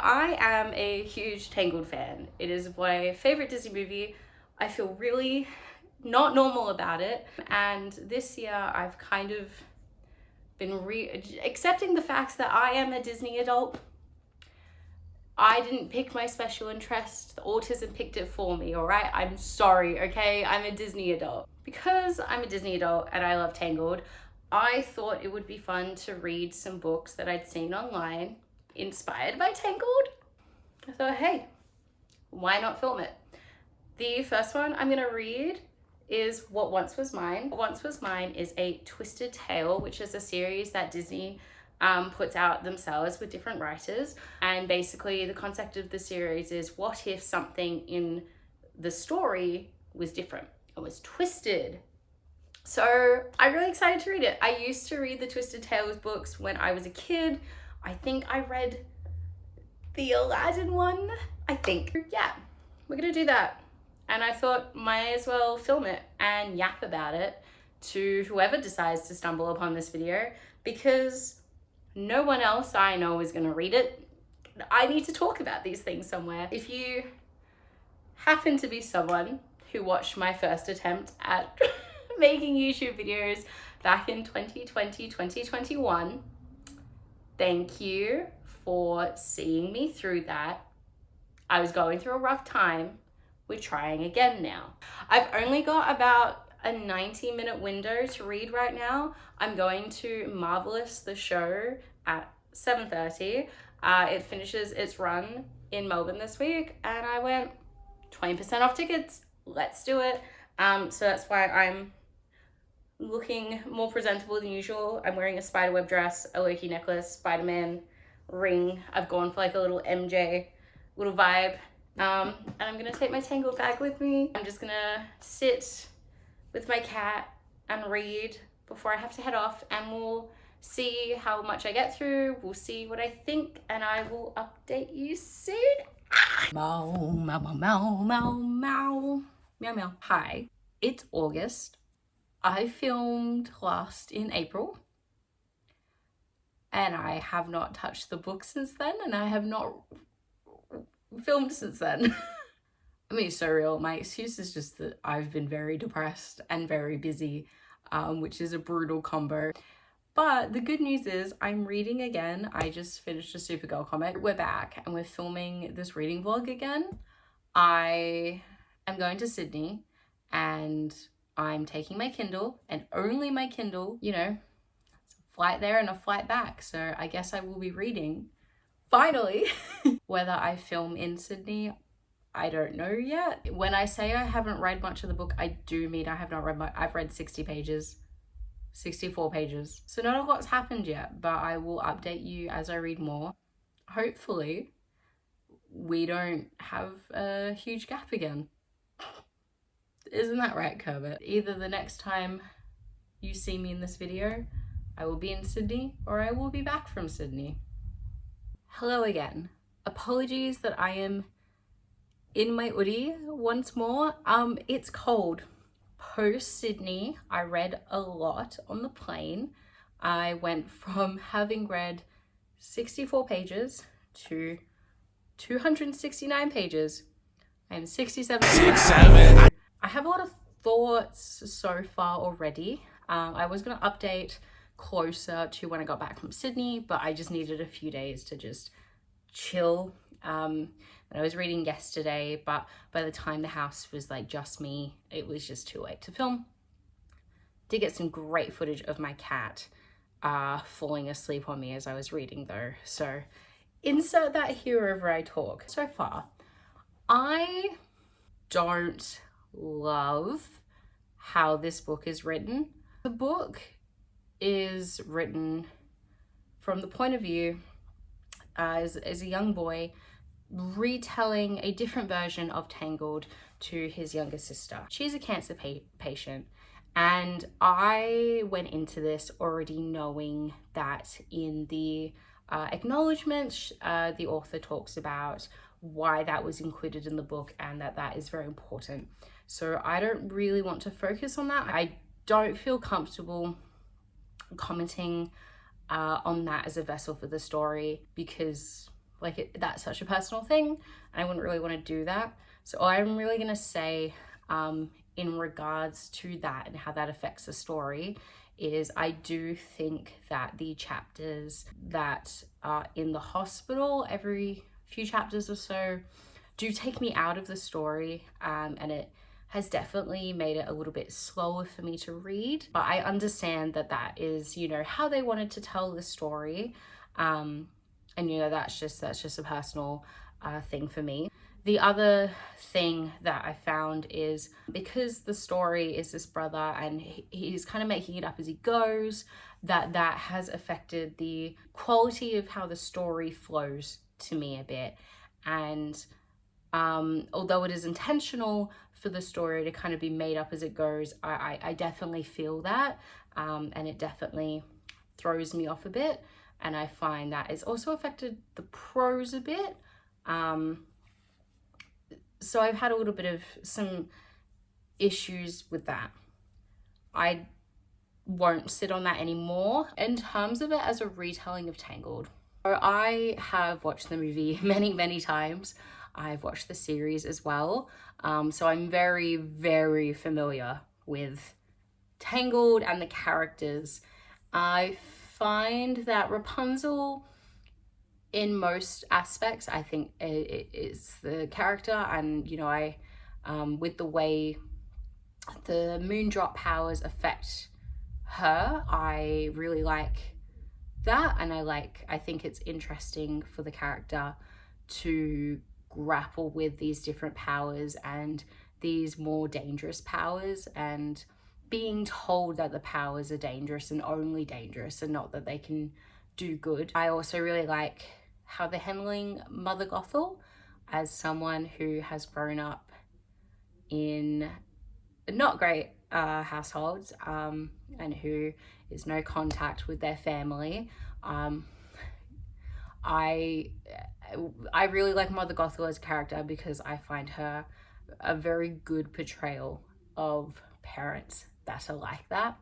I am a huge Tangled fan. It is my favorite Disney movie. I feel really not normal about it. And this year I've kind of been accepting the facts that I am a Disney adult. I didn't pick my special interest. The autism picked it for me, all right? I'm sorry, okay? I'm a Disney adult. Because I'm a Disney adult and I love Tangled, I thought it would be fun to read some books that I'd seen online inspired by Tangled. I thought, hey, why not film it? The first one I'm gonna read is What Once Was Mine. What Once Was Mine is a twisted tale, which is a series that Disney puts out themselves with different writers. And basically the concept of the series is, what if something in the story was different and was twisted? So I'm really excited to read it. I used to read the Twisted Tales books when I was a kid. I think I read the Aladdin one, I think. Yeah, we're gonna do that. And I thought might as well film it and yap about it to whoever decides to stumble upon this video, because no one else I know is gonna read it. I need to talk about these things somewhere. If you happen to be someone who watched my first attempt at making YouTube videos back in 2020, 2021, thank you for seeing me through that. I was going through a rough time. We're trying again now. I've only got about a 90-minute window to read right now. I'm going to Marvelous the show at 7:30. It finishes its run in Melbourne this week, and I went 20% off tickets. Let's do it. So that's why I'm looking more presentable than usual. I'm wearing a spiderweb dress, a Loki necklace, Spider-Man ring. I've gone for like a little MJ little vibe. And I'm gonna take my Tangled bag with me. I'm just gonna sit with my cat and read before I have to head off, and we'll see how much I get through. We'll see what I think, and I will update you soon. Meow, meow, meow, meow, meow, meow, meow, meow. Hi, it's August. I filmed last in April, and I have not touched the book since then, and I have not filmed since then. I mean, it's so real. My excuse is just that I've been very depressed and very busy, which is a brutal combo. But the good news is I'm reading again. I just finished a Supergirl comic. We're back and we're filming this reading vlog again. I am going to Sydney and I'm taking my Kindle, and only my Kindle, you know, it's a flight there and a flight back. So I guess I will be reading, finally. Whether I film in Sydney, I don't know yet. When I say I haven't read much of the book, I do mean I have not read much. I've read 60 pages, 64 pages. So not a lot's happened yet, but I will update you as I read more. Hopefully, we don't have a huge gap again. Isn't that right, Kermit? Either the next time you see me in this video, I will be in Sydney, or I will be back from Sydney. Hello again. Apologies that I am in my hoodie once more. It's cold. Post Sydney, I read a lot on the plane. I went from having read 64 pages to 269 pages. I'm 67. I have a lot of thoughts so far already. I was gonna update closer to when I got back from Sydney, but I just needed a few days to just chill. And I was reading yesterday, but by the time the house was like just me, it was just too late to film. Did get some great footage of my cat falling asleep on me as I was reading though, so insert that here wherever I talk. So far, I don't love how this book is written. The book is written from the point of view as a young boy retelling a different version of Tangled to his younger sister. She's a cancer patient, and I went into this already knowing that in the acknowledgements, the author talks about why that was included in the book and that is very important. So I don't really want to focus on that. I don't feel comfortable commenting on that as a vessel for the story, because like that's such a personal thing, and I wouldn't really want to do that. So I'm really going to say, in regards to that and how that affects the story, is I do think that the chapters that are in the hospital every few chapters or so do take me out of the story, and it has definitely made it a little bit slower for me to read. But I understand that that is, you know, how they wanted to tell the story. And you know, that's just a personal thing for me. The other thing that I found is, because the story is this brother and he's kind of making it up as he goes, that has affected the quality of how the story flows to me a bit. And although it is intentional for the story to kind of be made up as it goes, I definitely feel that, and it definitely throws me off a bit. And I find that it's also affected the prose a bit. So I've had a little bit of some issues with that. I won't sit on that anymore. In terms of it as a retelling of Tangled, so I have watched the movie many, many times. I've watched the series as well. So I'm very, very familiar with Tangled and the characters. I find that Rapunzel, in most aspects, I think it's the character, and you know, I with the way the moondrop powers affect her, I really like that. And I think it's interesting for the character to grapple with these different powers and these more dangerous powers, and being told that the powers are dangerous and only dangerous and not that they can do good. I also really like how they're handling Mother Gothel as someone who has grown up in not great households, and who is no contact with their family. I really like Mother Gothel as a character because I find her a very good portrayal of parents that are like that.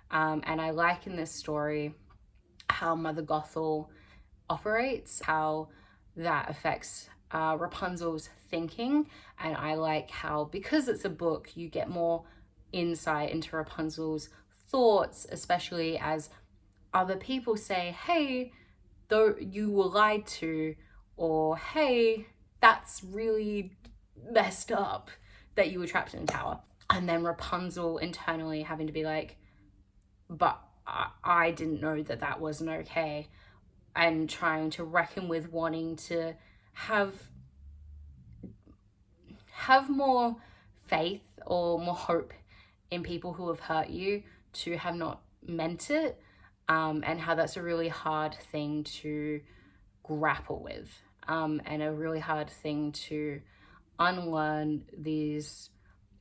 And I like in this story how Mother Gothel operates, how that affects Rapunzel's thinking. And I like how, because it's a book, you get more insight into Rapunzel's thoughts, especially as other people say, hey, though you were lied to, or hey, that's really messed up that you were trapped in a tower. And then Rapunzel internally having to be like, but I didn't know that that wasn't okay, and trying to reckon with wanting to have more faith or more hope in people who have hurt you, to have not meant it, and how that's a really hard thing to grapple with, and a really hard thing to unlearn these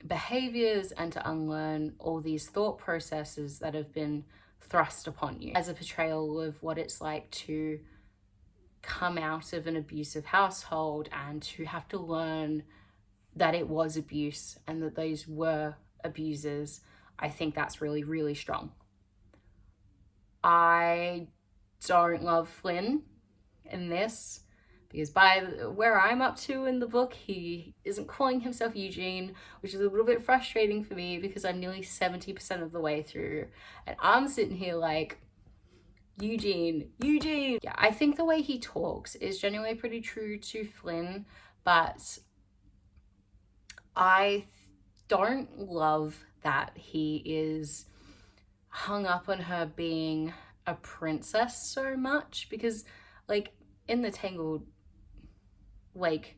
behaviors and to unlearn all these thought processes that have been thrust upon you, as a portrayal of what it's like to come out of an abusive household and to have to learn that it was abuse and that those were abusers. I think that's really, really strong. I don't love Flynn in this, because by where I'm up to in the book, he isn't calling himself Eugene, which is a little bit frustrating for me because I'm nearly 70% of the way through and I'm sitting here like, Eugene. Yeah, I think the way he talks is genuinely pretty true to Flynn, but I don't love that he is hung up on her being a princess so much, because like in the Tangled like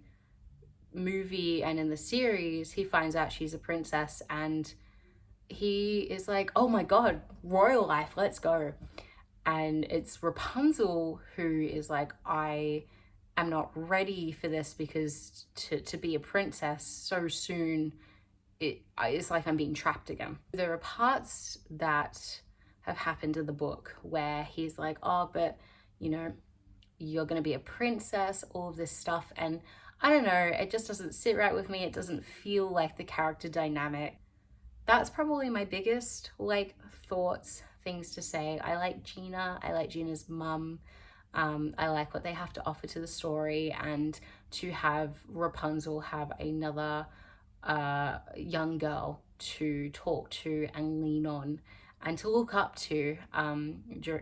movie and in the series, he finds out she's a princess and he is like, oh my god, royal life, let's go. And it's Rapunzel who is like, I am not ready for this, because to be a princess so soon, it's like I'm being trapped again. There are parts that have happened in the book where he's like, oh, but you know, you're going to be a princess, all of this stuff. And I don't know, it just doesn't sit right with me. It doesn't feel like the character dynamic. That's probably my biggest like thoughts, things to say. I like Gina. I like Gina's mum. I like what they have to offer to the story, and to have Rapunzel have another young girl to talk to and lean on and to look up to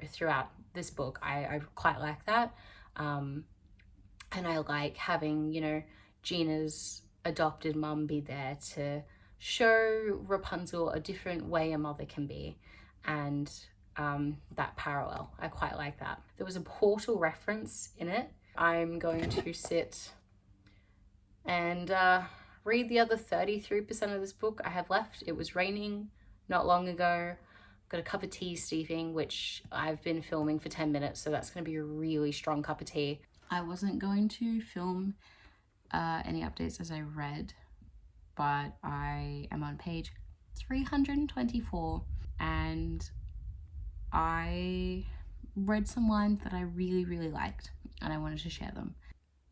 throughout this book. I quite like that. And I like having, Gina's adopted mum be there to show Rapunzel a different way a mother can be. And that parallel, I quite like that. There was a portal reference in it. I'm going to sit and read the other 33% of this book I have left. It was raining not long ago. Got a cup of tea steeping, which I've been filming for 10 minutes, so that's going to be a really strong cup of tea. I wasn't going to film any updates as I read, but I am on page 324, and I read some lines that I really, really liked, and I wanted to share them.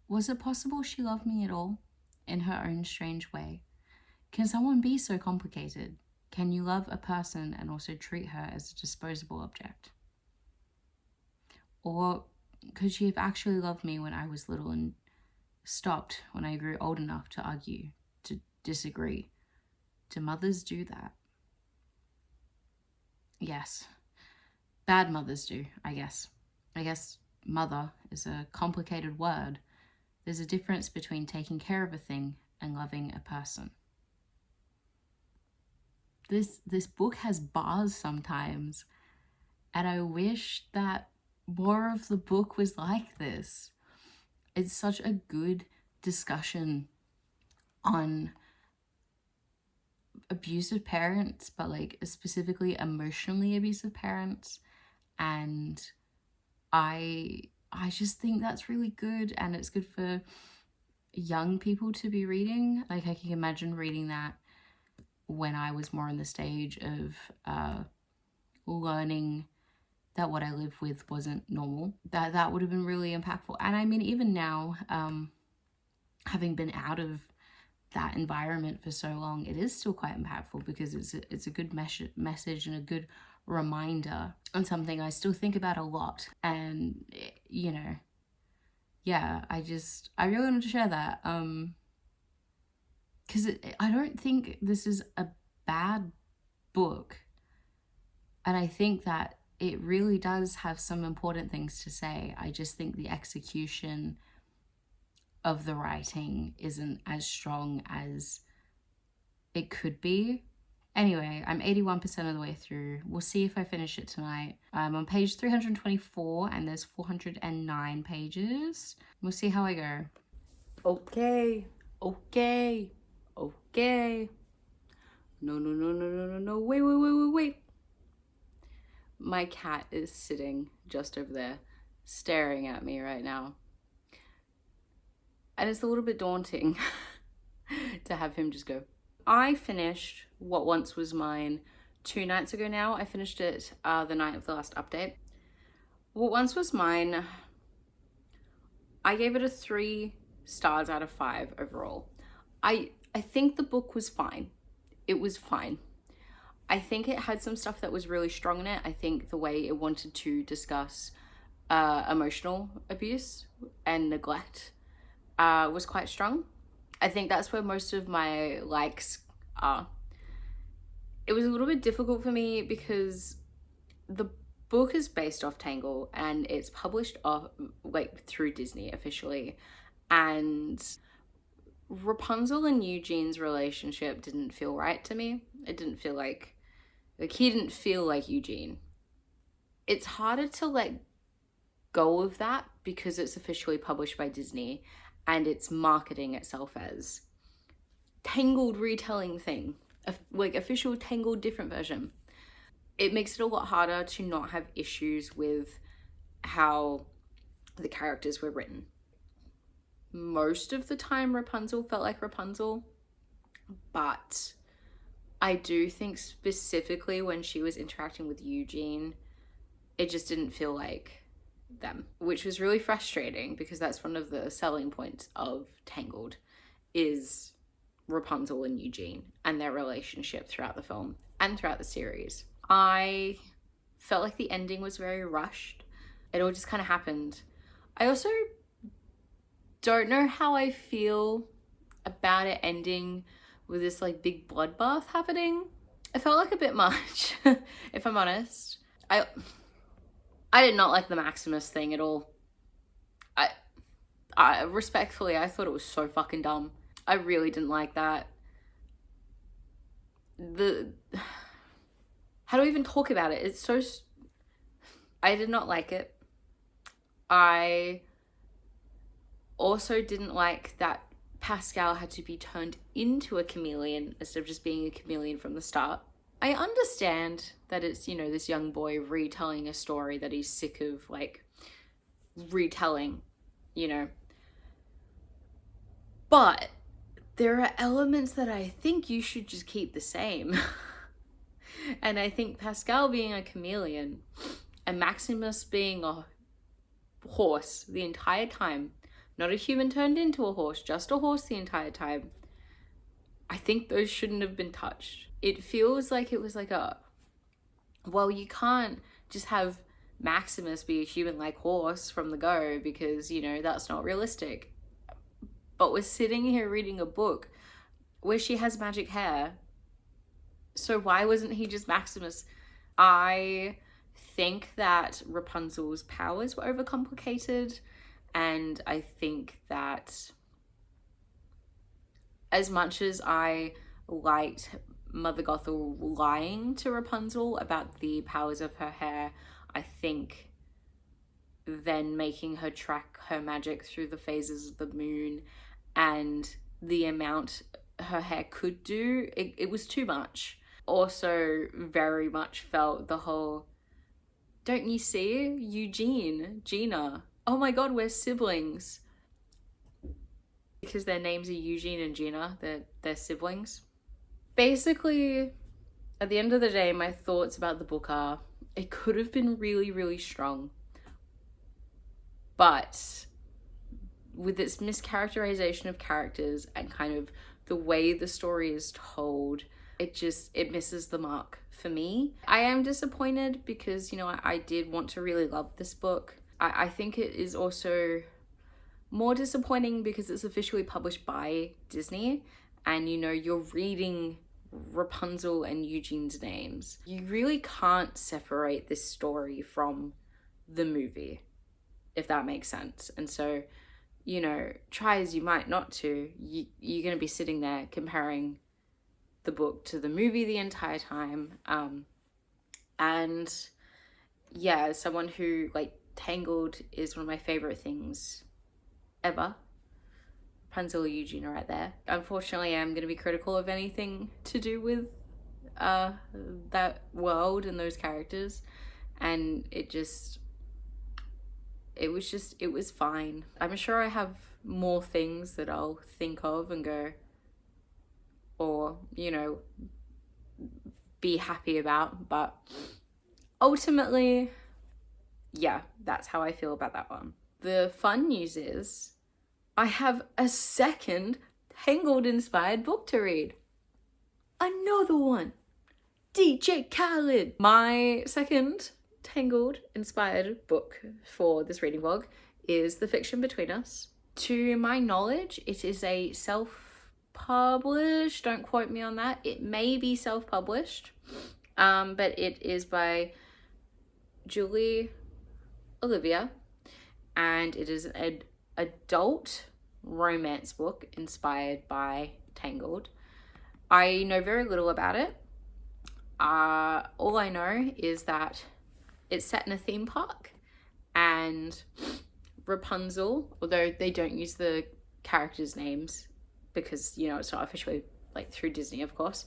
Was it possible she loved me at all, in her own strange way? Can someone be so complicated? Can you love a person and also treat her as a disposable object? Or could she have actually loved me when I was little and stopped when I grew old enough to argue, to disagree? Do mothers do that? Yes. Bad mothers do, I guess. I guess mother is a complicated word. There's a difference between taking care of a thing and loving a person. This book has bars sometimes, and I wish that more of the book was like this. It's such a good discussion on abusive parents, but like specifically emotionally abusive parents, and I just think that's really good, and it's good for young people to be reading. Like, I can imagine reading that when I was more in the stage of learning that what I lived with wasn't normal. That would have been really impactful. And I mean, even now, having been out of that environment for so long, it is still quite impactful, because it's a good message and a good reminder, and something I still think about a lot. And yeah, I really wanted to share that, because I don't think this is a bad book, and I think that it really does have some important things to say. I just think the execution of the writing isn't as strong as it could be. Anyway, I'm 81% of the way through. We'll see if I finish it tonight. I'm on page 324, and there's 409 pages. We'll see how I go. Okay. No. Wait. My cat is sitting just over there, staring at me right now. And it's a little bit daunting to have him just go. I finished What Once Was Mine 2 nights ago now. I finished it the night of the last update. What Once Was Mine, I gave it a 3 stars out of 5 overall. I think the book was fine. It was fine. I think it had some stuff that was really strong in it. I think the way it wanted to discuss emotional abuse and neglect was quite strong. I think that's where most of my likes are. It was a little bit difficult for me because the book is based off Tangled, and it's published off through Disney officially, and Rapunzel and Eugene's relationship didn't feel right to me. It didn't feel like he didn't feel like Eugene. It's harder to let go of that because it's officially published by Disney, and it's marketing itself as Tangled retelling thing, official Tangled different version. It makes it a lot harder to not have issues with how the characters were written. Most of the time Rapunzel felt like Rapunzel, but I do think specifically when she was interacting with Eugene, it just didn't feel like them, which was really frustrating because that's one of the selling points of Tangled, is Rapunzel and Eugene and their relationship throughout the film and throughout the series. I felt like the ending was very rushed. It all just kind of happened. I also don't know how I feel about it ending with this like big bloodbath happening. It felt like a bit much, if I'm honest. I did not like the Maximus thing at all. I respectfully, I thought it was so fucking dumb. I really didn't like that. How do I even talk about it? It's so... I did not like it. I also didn't like that Pascal had to be turned into a chameleon instead of just being a chameleon from the start. I understand that it's, you know, this young boy retelling a story that he's sick of, like, retelling, you know. But there are elements that I think you should just keep the same. And I think Pascal being a chameleon and Maximus being a horse the entire time, not a human turned into a horse, just a horse the entire time, I think those shouldn't have been touched. It feels like it was like well, you can't just have Maximus be a human-like horse from the go because, you know, that's not realistic. But we're sitting here reading a book where she has magic hair. So why wasn't he just Maximus? I think that Rapunzel's powers were overcomplicated, and I think that as much as I liked Mother Gothel lying to Rapunzel about the powers of her hair, I think then making her track her magic through the phases of the moon and the amount her hair could do, it was too much. Also very much felt the whole, don't you see? Eugene, Gina. Oh my god, we're siblings. Because their names are Eugene and Gina, they're siblings. Basically, at the end of the day, my thoughts about the book are, it could have been really, really strong. But with its mischaracterization of characters and kind of the way the story is told, it misses the mark for me. I am disappointed because, you know, I did want to really love this book. I think it is also more disappointing because it's officially published by Disney, and, you know, you're reading Rapunzel and Eugene's names. You really can't separate this story from the movie, if that makes sense. And so, you know, try as you might not to, you're going to be sitting there comparing the book to the movie the entire time. And yeah, as someone who, like, Tangled is one of my favorite things ever. Rapunzel or Eugene are right there. Unfortunately, I'm going to be critical of anything to do with that world and those characters. And it was fine. I'm sure I have more things that I'll think of and go, or, you know, be happy about, but ultimately, yeah, that's how I feel about that one. The fun news is I have a second Tangled inspired book to read. Another one. DJ Khaled. My second Tangled inspired book for this reading vlog is The Fiction Between Us. To my knowledge, it is a self-published, don't quote me on that, it may be self-published, but it is by Julie Olivia, and it is an adult romance book inspired by Tangled. I know very little about it. All I know is that it's set in a theme park, and Rapunzel, although they don't use the characters' names because, you know, it's not officially, like, through Disney, of course.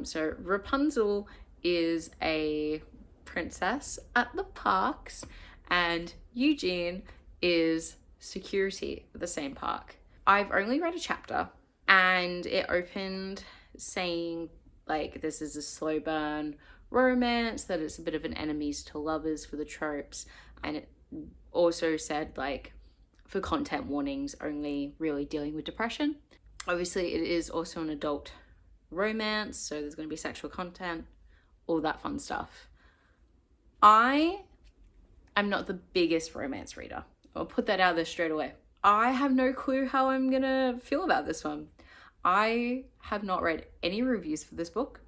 So Rapunzel is a princess at the parks, and Eugene is security at the same park. I've only read a chapter, and it opened saying, like, this is a slow burn romance, that it's a bit of an enemies to lovers for the tropes, and it also said, like, for content warnings, only really dealing with depression. Obviously, it is also an adult romance, so there's going to be sexual content, all that fun stuff. I I'm not the biggest romance reader. I'll put that out there straight away. I have no clue how I'm gonna feel about this one. I have not read any reviews for this book.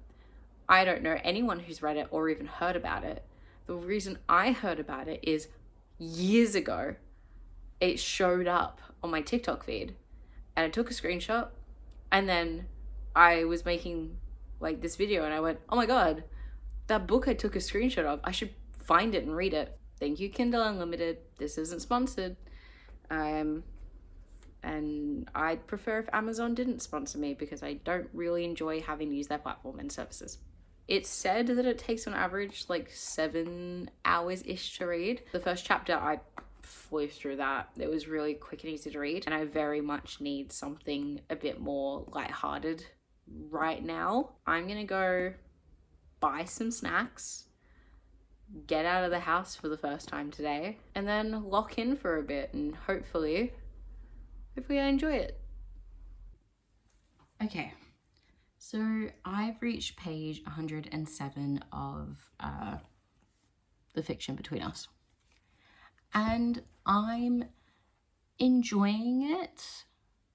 I don't know anyone who's read it or even heard about it. The reason I heard about it is years ago, it showed up on my TikTok feed and I took a screenshot, and then I was making like this video and I went, oh my God, that book I took a screenshot of, I should find it and read it. Thank you, Kindle Unlimited. This isn't sponsored. And I'd prefer if Amazon didn't sponsor me because I don't really enjoy having to use their platform and services. It's said that it takes on average like 7 hours-ish to read. The first chapter, I flew through that. It was really quick and easy to read, and I very much need something a bit more lighthearted right now. I'm gonna go buy some snacks, get out of the house for the first time today, and then lock in for a bit and hopefully I enjoy it. Okay, so I've reached page 107 of The Fiction Between Us, and I'm enjoying it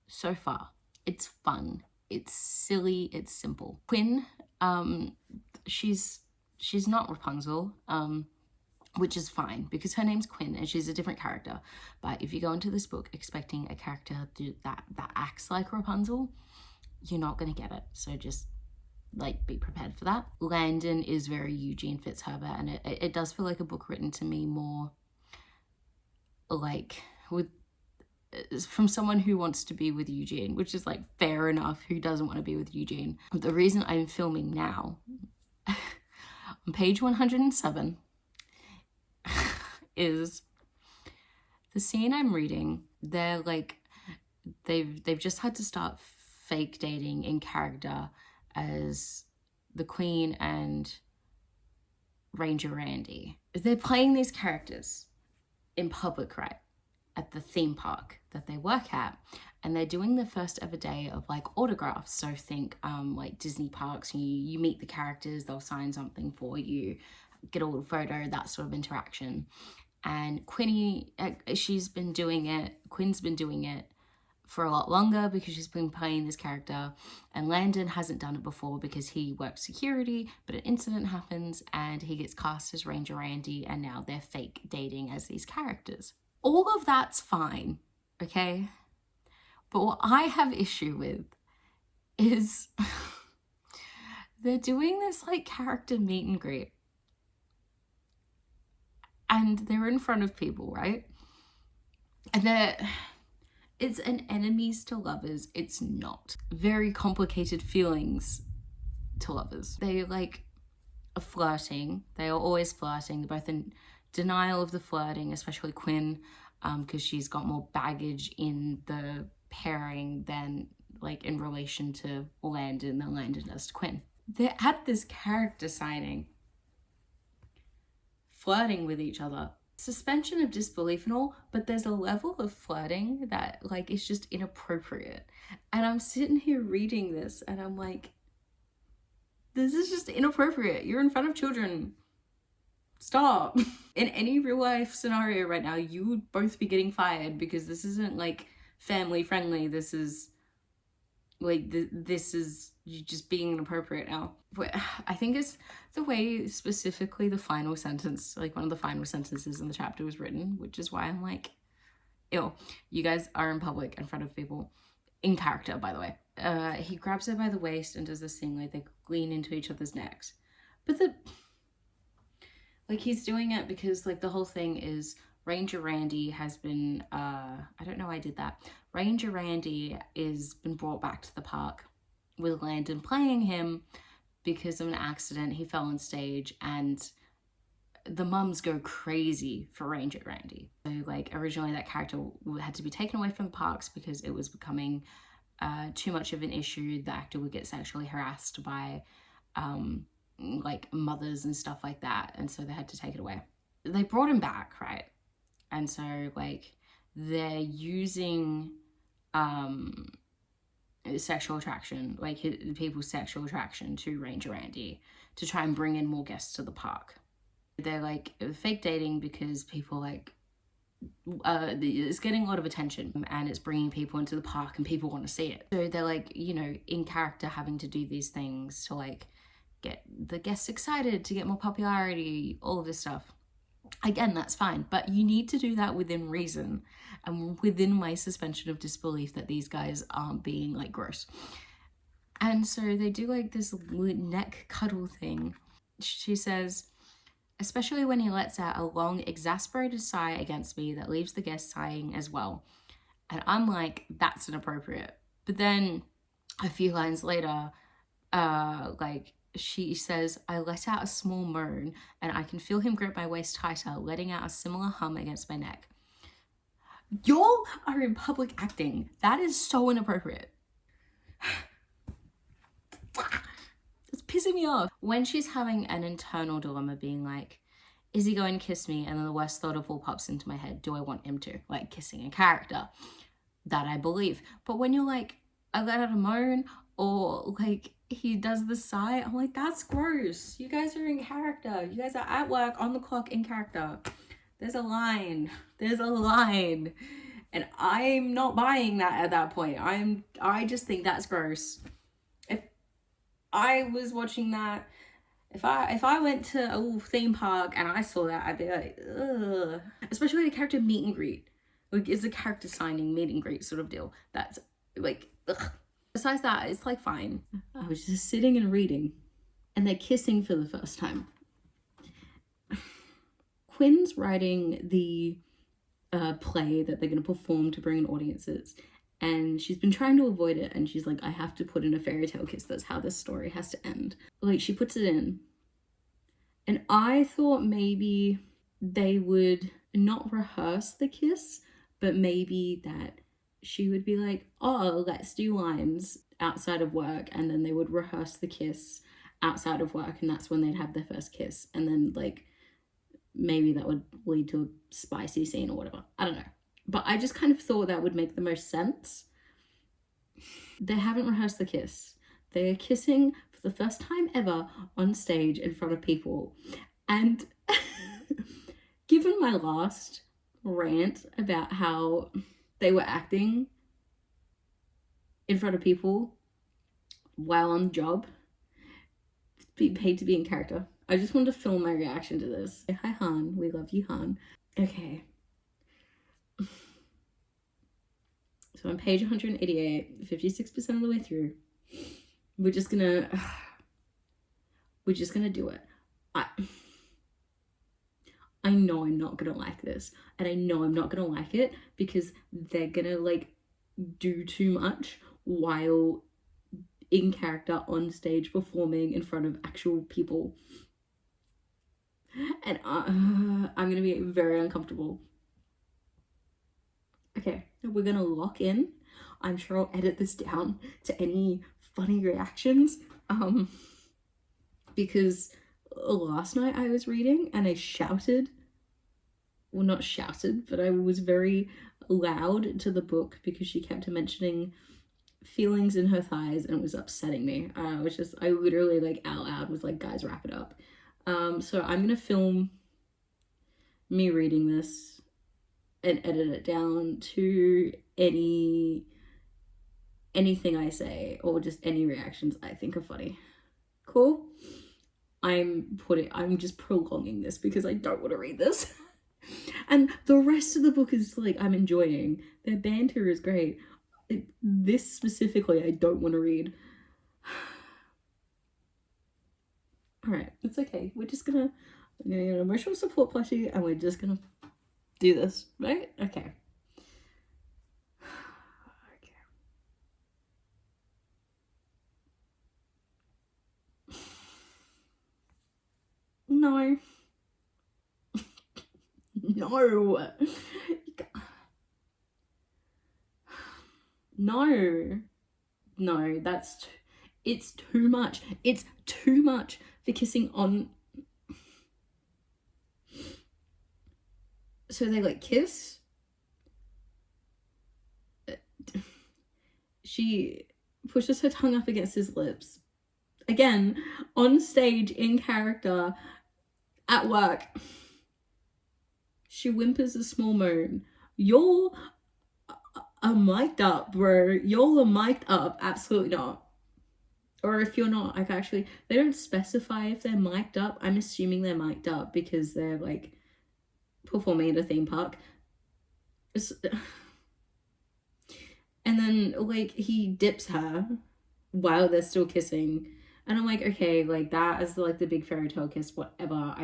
so far. It's fun, it's silly, it's simple. Quinn, she's not Rapunzel, which is fine because her name's Quinn and she's a different character. But if you go into this book expecting a character that acts like Rapunzel, you're not gonna get it. So just like be prepared for that. Landon is very Eugene Fitzherbert, and it does feel like a book written to me more like from someone who wants to be with Eugene, which is like fair enough. Who doesn't want to be with Eugene? The reason I'm filming now on page 107 is the scene I'm reading. They're like, they've just had to start fake dating in character as the Queen and Ranger Randy. They're playing these characters in public, right, at the theme park that they work at, and they're doing the first ever day of like autographs. So think like Disney parks, you meet the characters, they'll sign something for you, get a little photo, that sort of interaction. And Quinn's been doing it for a lot longer because she's been playing this character, and Landon hasn't done it before because he works security, but an incident happens and he gets cast as Ranger Randy, and now they're fake dating as these characters. All of that's fine, okay? But what I have issue with is they're doing this like character meet and greet, and they're in front of people, right? And it's an enemies to lovers. It's not. Very complicated feelings to lovers. They like are flirting. They are always flirting. They're both in denial of the flirting, especially Quinn, because she's got more baggage in the pairing than like in relation to Landon than Landon does to Quinn. They're at this character signing, flirting with each other. Suspension of disbelief and all, but there's a level of flirting that like is just inappropriate. And I'm sitting here reading this and I'm like, this is just inappropriate. You're in front of children. Stop. In any real life scenario right now, you would both be getting fired because this isn't like family friendly. This is like, this is you just being inappropriate now. But I think it's the way specifically the final sentence, like one of the final sentences in the chapter was written, which is why I'm like, ew, you guys are in public in front of people. In character, by the way. He grabs her by the waist and does this thing like they lean into each other's necks. But like he's doing it because like the whole thing is Ranger Randy has been, I don't know why I did that. Ranger Randy is been brought back to the park with Landon playing him because of an accident. He fell on stage and the mums go crazy for Ranger Randy. So like originally that character had to be taken away from the parks because it was becoming too much of an issue. The actor would get sexually harassed by like mothers and stuff like that, and so they had to take it away. They brought him back, right? And so like they're using sexual attraction, like people's sexual attraction to Ranger Randy to try and bring in more guests to the park. They're like fake dating because people like it's getting a lot of attention and it's bringing people into the park and people want to see it. So they're like, you know, in character having to do these things to like get the guests excited, to get more popularity, all of this stuff. Again, that's fine, but you need to do that within reason and within my suspension of disbelief that these guys aren't being like gross. And so they do like this neck cuddle thing. She says, especially when he lets out a long, exasperated sigh against me that leaves the guest sighing as well. And I'm like, that's inappropriate. But then a few lines later, like she says, I let out a small moan and I can feel him grip my waist tighter, letting out a similar hum against my neck. Y'all are in public acting. That is so inappropriate. It's pissing me off. When she's having an internal dilemma being like, is he going to kiss me? And then the worst thought of all pops into my head. Do I want him to? Like kissing a character. That I believe. But when you're like, I let out a moan, or like he does the sigh, I'm like, that's gross. You guys are in character. You guys are at work, on the clock, in character. There's a line. There's a line. And I'm not buying that at that point. I just think that's gross. If I was watching that, if I went to a theme park and I saw that, I'd be like, ugh. Especially the character meet and greet. Like, it's a character signing meet and greet sort of deal. That's like, ugh. Besides that, it's like fine. I was just sitting and reading, and they're kissing for the first time. Quinn's writing the play that they're going to perform to bring in audiences, and she's been trying to avoid it, and she's like, I have to put in a fairy tale kiss. That's how this story has to end. Like, she puts it in, and I thought maybe they would not rehearse the kiss, but maybe that she would be like, oh, let's do lines outside of work, and then they would rehearse the kiss outside of work, and that's when they'd have their first kiss, and then like maybe that would lead to a spicy scene or whatever. I don't know. But I just kind of thought that would make the most sense. They haven't rehearsed the kiss. They are kissing for the first time ever on stage in front of people. And given my last rant about how they were acting in front of people while on the job, being paid to be in character, I just wanted to film my reaction to this. Hi, Han. We love you, Han. Okay. So on page 188, 56% of the way through, we're just gonna do it. I know I'm not gonna like this, and I know I'm not gonna like it because they're gonna like do too much while in character on stage performing in front of actual people, and I'm gonna be very uncomfortable. Okay, we're gonna lock in. I'm sure I'll edit this down to any funny reactions, because last night I was reading and I shouted, well, not shouted, but I was very loud to the book because she kept mentioning feelings in her thighs and it was upsetting me. I literally like out loud was like, guys, wrap it up. So I'm gonna film me reading this and edit it down to anything I say or just any reactions I think are funny. Cool? I'm just prolonging this because I don't want to read this. And the rest of the book is like, I'm enjoying. Their banter is great. This specifically, I don't want to read. Alright, it's okay. We're gonna get an emotional support plushie and we're just gonna do this, right? Okay. No. No. No, it's too much. It's too much for kissing on. So they like kiss. She pushes her tongue up against his lips. Again, on stage, in character, at work. She whimpers a small moan. Y'all are mic'd up, bro. Y'all are mic'd up. Absolutely not. Or if you're not, like, actually, they don't specify if they're mic'd up. I'm assuming they're mic'd up because they're, like, performing at a theme park. And then, like, he dips her while they're still kissing. And I'm like, okay, like, that is, like, the big fairy tale kiss, whatever.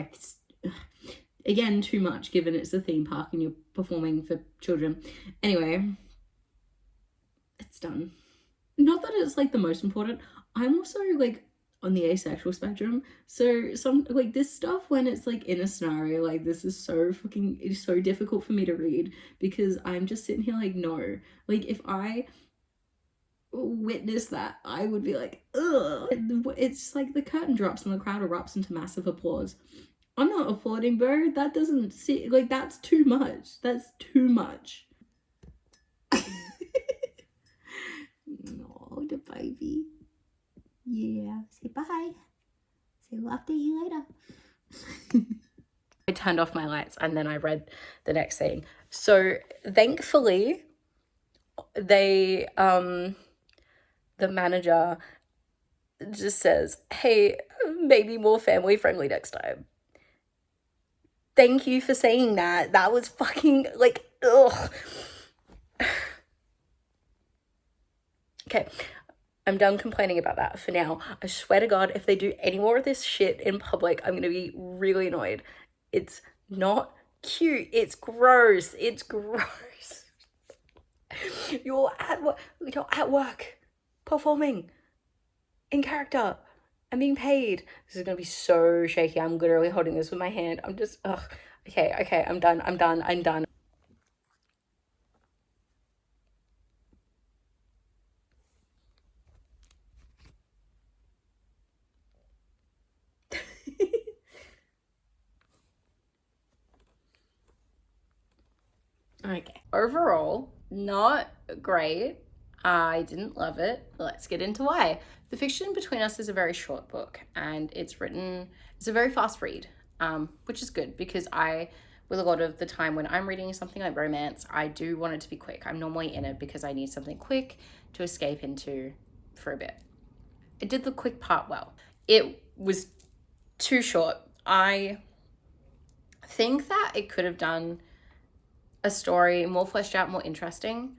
Again, too much, given it's a theme park and you're performing for children. Anyway, it's done. Not that it's, like, the most important. I'm also, like, on the asexual spectrum, so some, like, this stuff when it's, like, in a scenario like this is so fucking, it's so difficult for me to read, because I'm just sitting here like, no, like, if I witness that, I would be like, ugh. It's like the curtain drops and the crowd erupts into massive applause. I'm not applauding, bro. That doesn't see, like, that's too much. That's too much. No, the baby. Yeah, say bye. Say we'll update you later. I turned off my lights and then I read the next thing. So thankfully, they, the manager just says, hey, maybe more family friendly next time. Thank you for saying that. That was fucking, like, ugh. Okay, I'm done complaining about that for now. I swear to God, if they do any more of this shit in public, I'm gonna be really annoyed. It's not cute. It's gross. It's gross. You're at work, performing, in character, and being paid. This is gonna be so shaky. I'm literally holding this with my hand. I'm just, ugh. Okay, I'm done. Okay. Overall, not great. I didn't love it. Let's get into why. The Fiction Between Us is a very short book, and it's a very fast read, which is good because with a lot of the time when I'm reading something like romance, I do want it to be quick. I'm normally in it because I need something quick to escape into for a bit. It did the quick part well. It was too short. I think that it could have done a story more fleshed out, more interesting,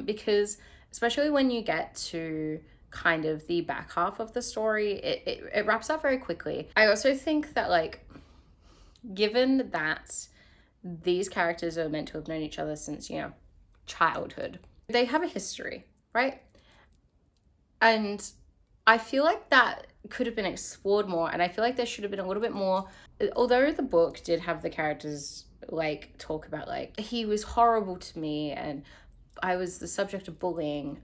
because especially when you get to kind of the back half of the story, it wraps up very quickly. I also think that, like, given that these characters are meant to have known each other since, childhood, they have a history, right? And I feel like that could have been explored more, and I feel like there should have been a little bit more, although the book did have the characters, like, talk about, like, he was horrible to me and I was the subject of bullying.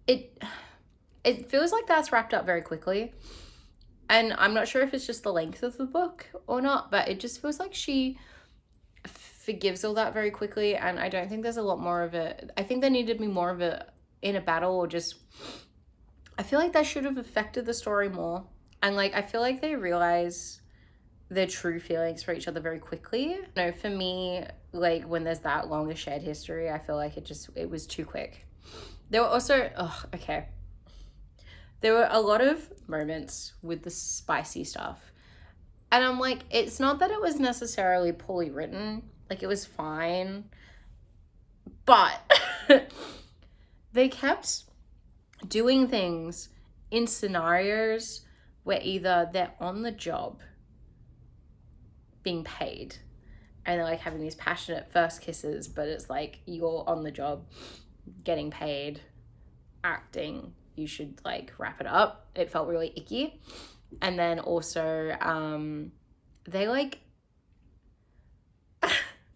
It feels like that's wrapped up very quickly, and I'm not sure if it's just the length of the book or not, but it just feels like she forgives all that very quickly, and I don't think there's a lot more of it. I think there needed to be more of it in a battle, or just, I feel like that should have affected the story more, and, like, I feel like they realize their true feelings for each other very quickly. For me, like, when there's that long a shared history, I feel like it was too quick. There were also, there were a lot of moments with the spicy stuff, and I'm like, it's not that it was necessarily poorly written, like, it was fine, but they kept doing things in scenarios where either they're on the job being paid and they're, like, having these passionate first kisses, but it's like, you're on the job getting paid, acting, you should, like, wrap it up. It felt really icky. And then also they, like,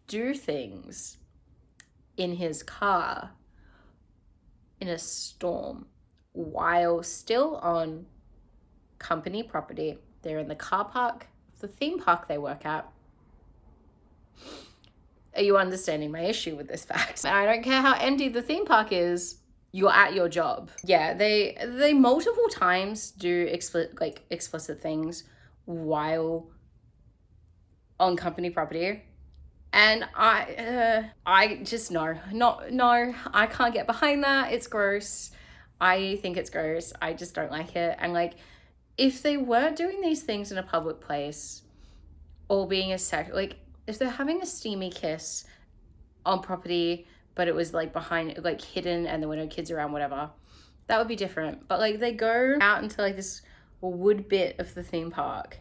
do things in his car in a storm while still on company property. They're in the car park, the theme park they work at. Are you understanding my issue with this fact? I don't care how empty the theme park is, you're at your job. Yeah, they multiple times do explicit things while on company property. And I just no, I can't get behind that. It's gross. I think it's gross. I just don't like it. And like, if they weren't doing these things in a public place or being like, if they're having a steamy kiss on property, but it was like behind, like hidden, and there were no kids around, whatever, that would be different. But like, they go out into like this wood bit of the theme park,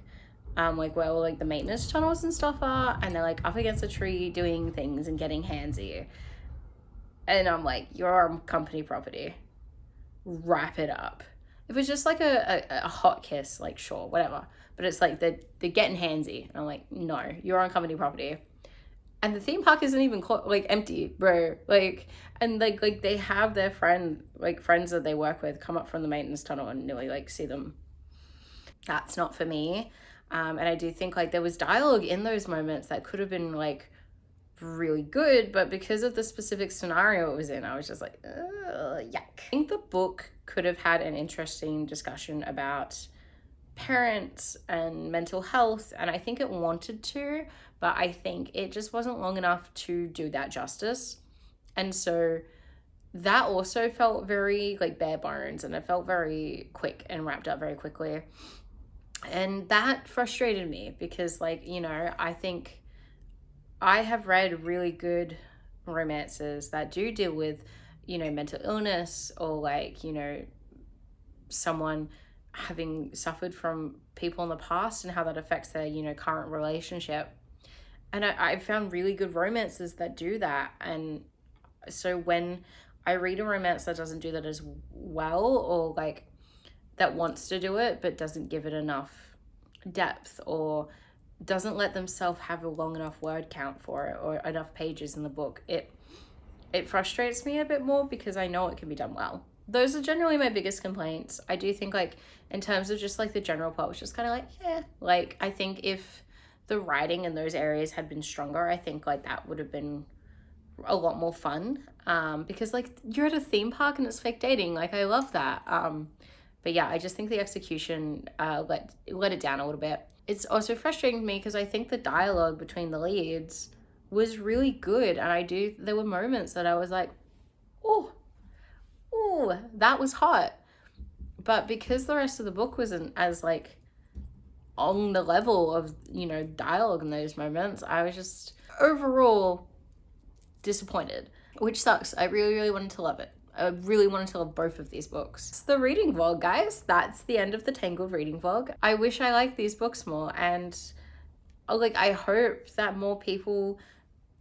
like where all like the maintenance tunnels and stuff are, and they're like up against a tree doing things and getting handsy. And I'm like, you're on company property. Wrap it up. If it's just like a hot kiss, like sure, whatever. But it's like they're getting handsy. And I'm like, no, you're on company property. And the theme park isn't even like empty, bro. Like, and like they have their friends that they work with come up from the maintenance tunnel and nearly like see them. That's not for me. And I do think like there was dialogue in those moments that could have been like really good, but because of the specific scenario it was in, I was just like, yuck. I think the book could have had an interesting discussion about parents and mental health, and I think it wanted to, but I think it just wasn't long enough to do that justice. And so that also felt very like bare bones, and it felt very quick and wrapped up very quickly. And that frustrated me because, like, you know, I think I have read really good romances that do deal with, you know, mental illness, or like, you know, someone having suffered from people in the past and how that affects their, you know, current relationship. And I found really good romances that do that. And so when I read a romance that doesn't do that as well, or like that wants to do it but doesn't give it enough depth, or doesn't let themselves have a long enough word count for it or enough pages in the book, it frustrates me a bit more because I know it can be done well. Those are generally my biggest complaints. I do think like in terms of just like the general plot was just kind of like, yeah, like I think if the writing in those areas had been stronger, I think like that would have been a lot more fun, because like you're at a theme park and it's fake dating. Like I love that. But yeah, I just think the execution let it down a little bit. It's also frustrating to me because I think the dialogue between the leads was really good, and there were moments that I was like, oh, that was hot. But because the rest of the book wasn't as like on the level of, you know, dialogue in those moments, I was just overall disappointed, which sucks. I really, really wanted to love it. I really wanted to love both of these books. It's the reading vlog, guys. That's the end of the Tangled reading vlog. I wish I liked these books more, and like I hope that more people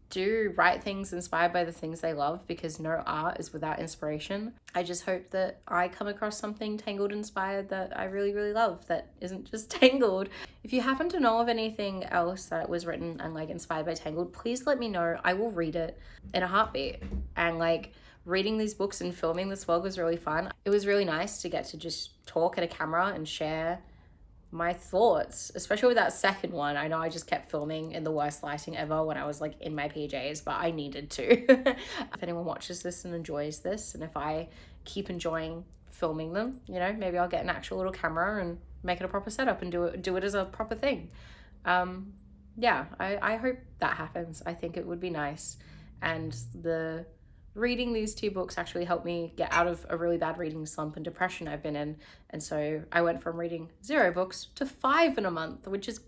do write things inspired by the things they love, because no art is without inspiration. I just hope that I come across something Tangled inspired that I really, really love that isn't just Tangled. If you happen to know of anything else that was written and like inspired by Tangled, please let me know. I will read it in a heartbeat. And like reading these books and filming this vlog was really fun. It was really nice to get to just talk at a camera and share my thoughts, especially with that second one. I know I just kept filming in the worst lighting ever when I was like in my PJs, but I needed to. If anyone watches this and enjoys this, and if I keep enjoying filming them, you know, maybe I'll get an actual little camera and make it a proper setup and do it as a proper thing. Yeah, I hope that happens. I think it would be nice. And reading these two books actually helped me get out of a really bad reading slump and depression I've been in. And so I went from reading 0 books to 5 in a month, which is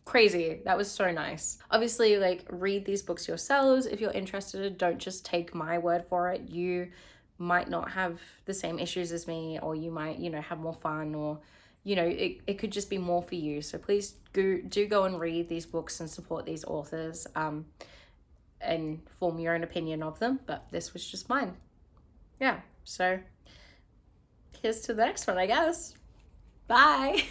crazy. That was so nice. Obviously, like, read these books yourselves if you're interested. Don't just take my word for it. You might not have the same issues as me, or you might, you know, have more fun, or, you know, it could just be more for you. So please do go and read these books and support these authors. And form your own opinion of them, but this was just mine. Yeah, so here's to the next one, I guess. Bye.